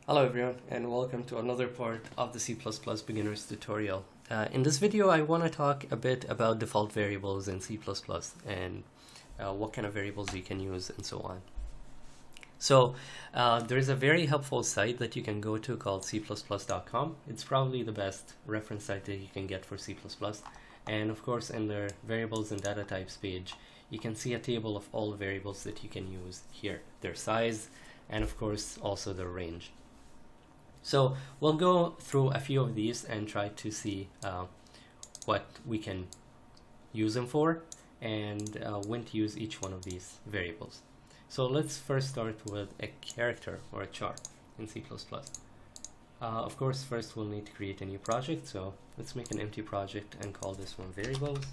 Hello everyone, and welcome to another part of the C++ beginners tutorial. In this video I want to talk a bit about default variables in C++ and what kind of variables you can use and so on. So there's a very helpful site that you can go to called cplus.com. It's probably the best reference site that you can get for C++. And of course in their variables and data types page you can see a table of all the variables that you can use here, their size, and of course also their range. So we'll go through a few of these and try to see what we can use them for and when to use each one of these variables. So let's first start with a character or a char in C++. Of course, first we'll need to create a new project. So let's make an empty project and call this one variables.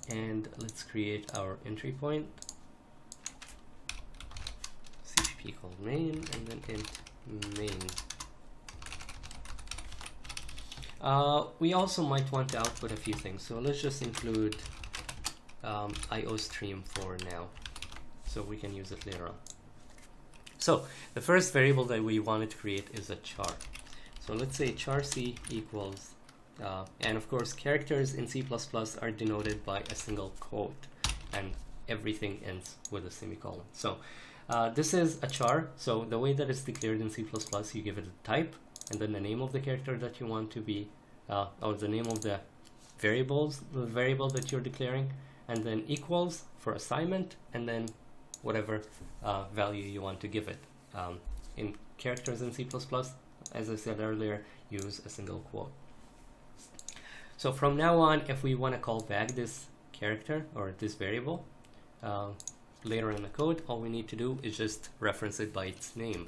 And let's create our entry point. Called main and then int main. We also might want to output a few things, so let's just include IOStream for now, so we can use it later on. So the first variable that we wanted to create is a char. So let's say charc equals, and of course characters in C++ are denoted by a single quote, and everything ends with a semicolon. So this is a char, so the way that it's declared in C++, you give it a type, and then the name of the character that you want to be, or the name of the variable that you're declaring, and then equals for assignment, and then whatever value you want to give it. In characters in C++, as I said earlier, use a single quote. So from now on, if we want to call back this character or this variable, later in the code, all we need to do is just reference it by its name.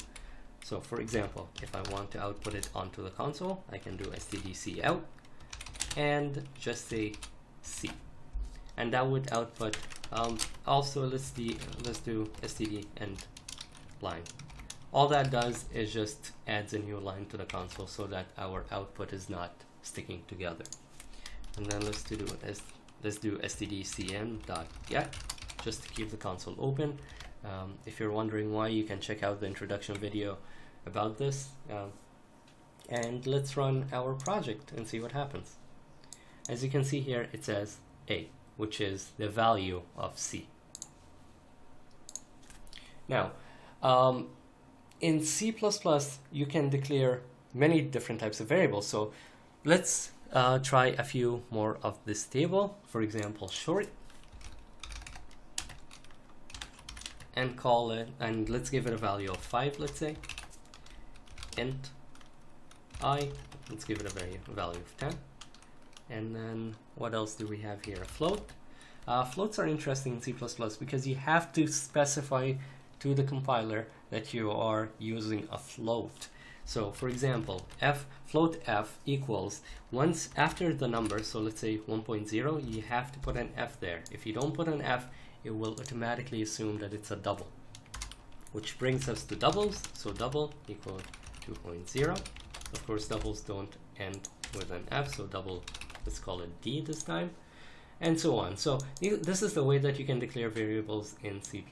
So for example, if I want to output it onto the console, I can do stdcout and just say C, and that would output. Also let's do std end line. All that does is just adds a new line to the console so that our output is not sticking together. And then let's do stdcn.get just to keep the console open. If you're wondering why, you can check out the introduction video about this. And let's run our project and see what happens. As you can see here, it says A, which is the value of C. Now, in C++, you can declare many different types of variables. So let's try a few more of this table. For example, short. And call it, and let's give it a value of 5, let's say. Int I, let's give it a value of 10. And then what else do we have here? A float. Floats are interesting in C++ because you have to specify to the compiler that you are using a float. So for example, float f equals, once after the number, so let's say 1.0, you have to put an f there. If you don't put an f, it will automatically assume that it's a double, which brings us to doubles. So double equal 2.0. Of course, doubles don't end with an f, so double, let's call it D this time, and so on. So this is the way that you can declare variables in C++.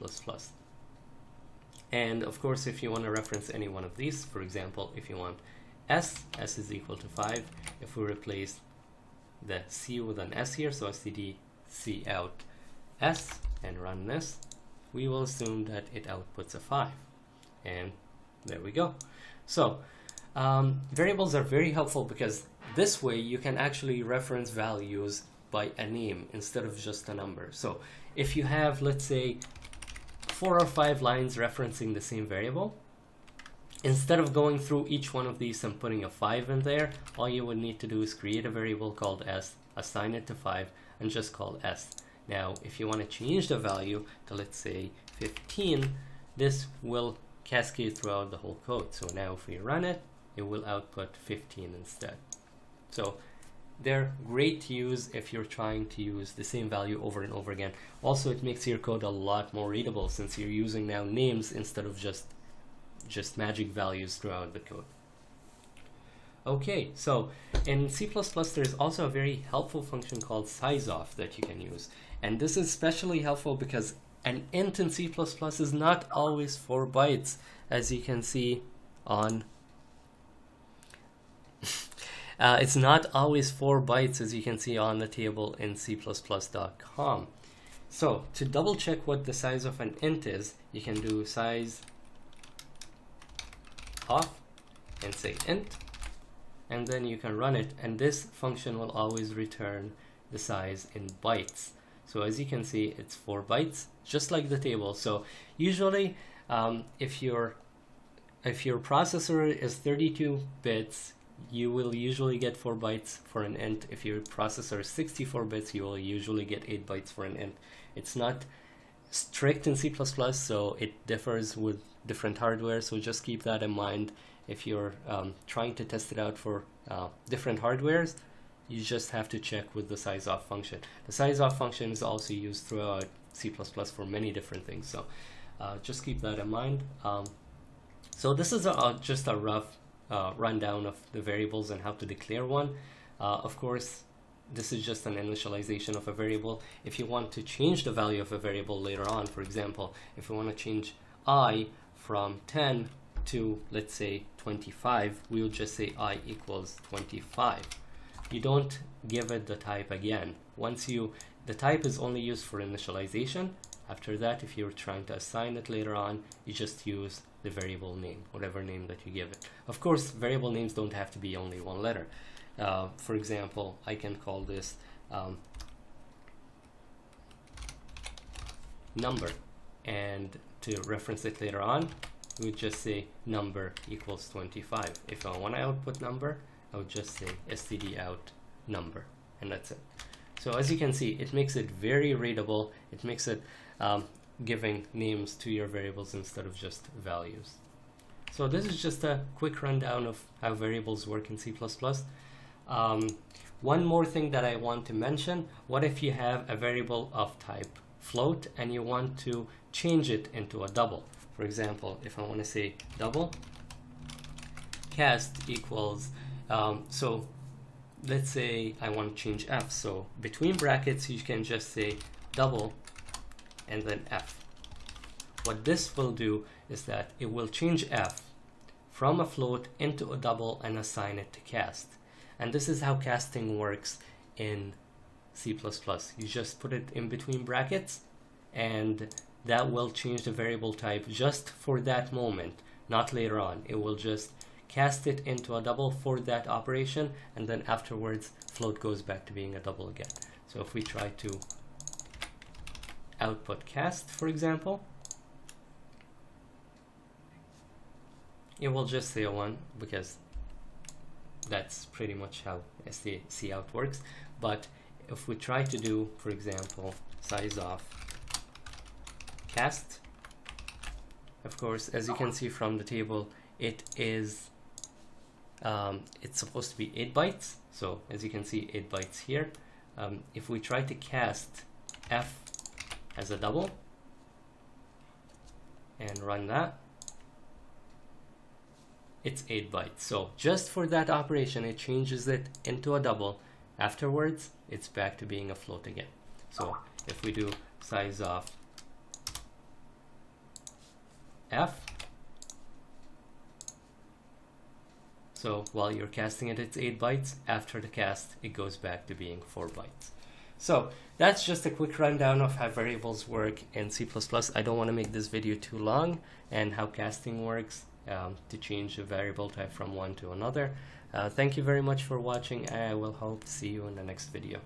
And of course, if you want to reference any one of these, for example, if you want s is equal to 5, if we replace the c with an s here, so stdcout s, and run this, we will assume that it outputs a 5, and there we go. So variables are very helpful because this way you can actually reference values by a name instead of just a number. So if you have, let's say, 4 or 5 lines referencing the same variable, instead of going through each one of these and putting a 5 in there, all you would need to do is create a variable called s, assign it to 5, and just call s. Now, if you want to change the value to, let's say, 15, this will cascade throughout the whole code. So now if we run it, it will output 15 instead. So they're great to use if you're trying to use the same value over and over again. Also, it makes your code a lot more readable since you're using now names instead of just magic values throughout the code. Okay, so in C++ there's also a very helpful function called sizeoff that you can use. And this is especially helpful because an int in C++ is not always 4 bytes, as you can see on it's not always 4 bytes, as you can see on the table in cplus.com. So to double check what the size of an int is, you can do size off and say int, and then you can run it, and this function will always return the size in bytes. So as you can see, it's 4 bytes, just like the table. So usually if your processor is 32 bits, you will usually get 4 bytes for an int. If your processor is 64 bits, you will usually get 8 bytes for an int. It's not strict in C++, so it differs with different hardware, so just keep that in mind. If you're trying to test it out for different hardwares, you just have to check with the size off function. The size off function is also used throughout C++ for many different things, so just keep that in mind. So this is just a rough rundown of the variables and how to declare one. Of course, this is just an initialization of a variable. If you want to change the value of a variable later on, for example, if you want to change I from 10 to, let's say, 25, we will just say I equals 25. You don't give it the type again. The type is only used for initialization. After that, if you're trying to assign it later on, you just use the variable name, whatever name that you give it. Of course, variable names don't have to be only one letter. For example, I can call this number, and to reference it later on, we would just say number equals 25. If I want to output number, I would just say std out number, and that's it. So as you can see, it makes it very readable. It makes it giving names to your variables instead of just values. So this is just a quick rundown of how variables work in C++. One more thing that I want to mention: what if you have a variable of type float and you want to change it into a double? For example, if I want to say double cast equals, so let's say I want to change f, so between brackets you can just say double and then f. What this will do is that it will change f from a float into a double and assign it to cast. And this is how casting works in C++. You just put it in between brackets, and that will change the variable type just for that moment, not later on. It will just cast it into a double for that operation, and then afterwards float goes back to being a double again. So if we try to output cast, for example, it will just say a 1, because that's pretty much how cout works. But if we try to do, for example, size off cast, of course, as you can see from the table, it is it's supposed to be 8 bytes. So as you can see, 8 bytes here. If we try to cast f as a double and run that, it's 8 bytes. So just for that operation, it changes it into a double. Afterwards, it's back to being a float again. So if we do size of f, so while you're casting it, it's 8 bytes. After the cast, it goes back to being 4 bytes. So that's just a quick rundown of how variables work in C++. I don't want to make this video too long, and how casting works to change a variable type from one to another. Thank you very much for watching. I will hope to see you in the next video.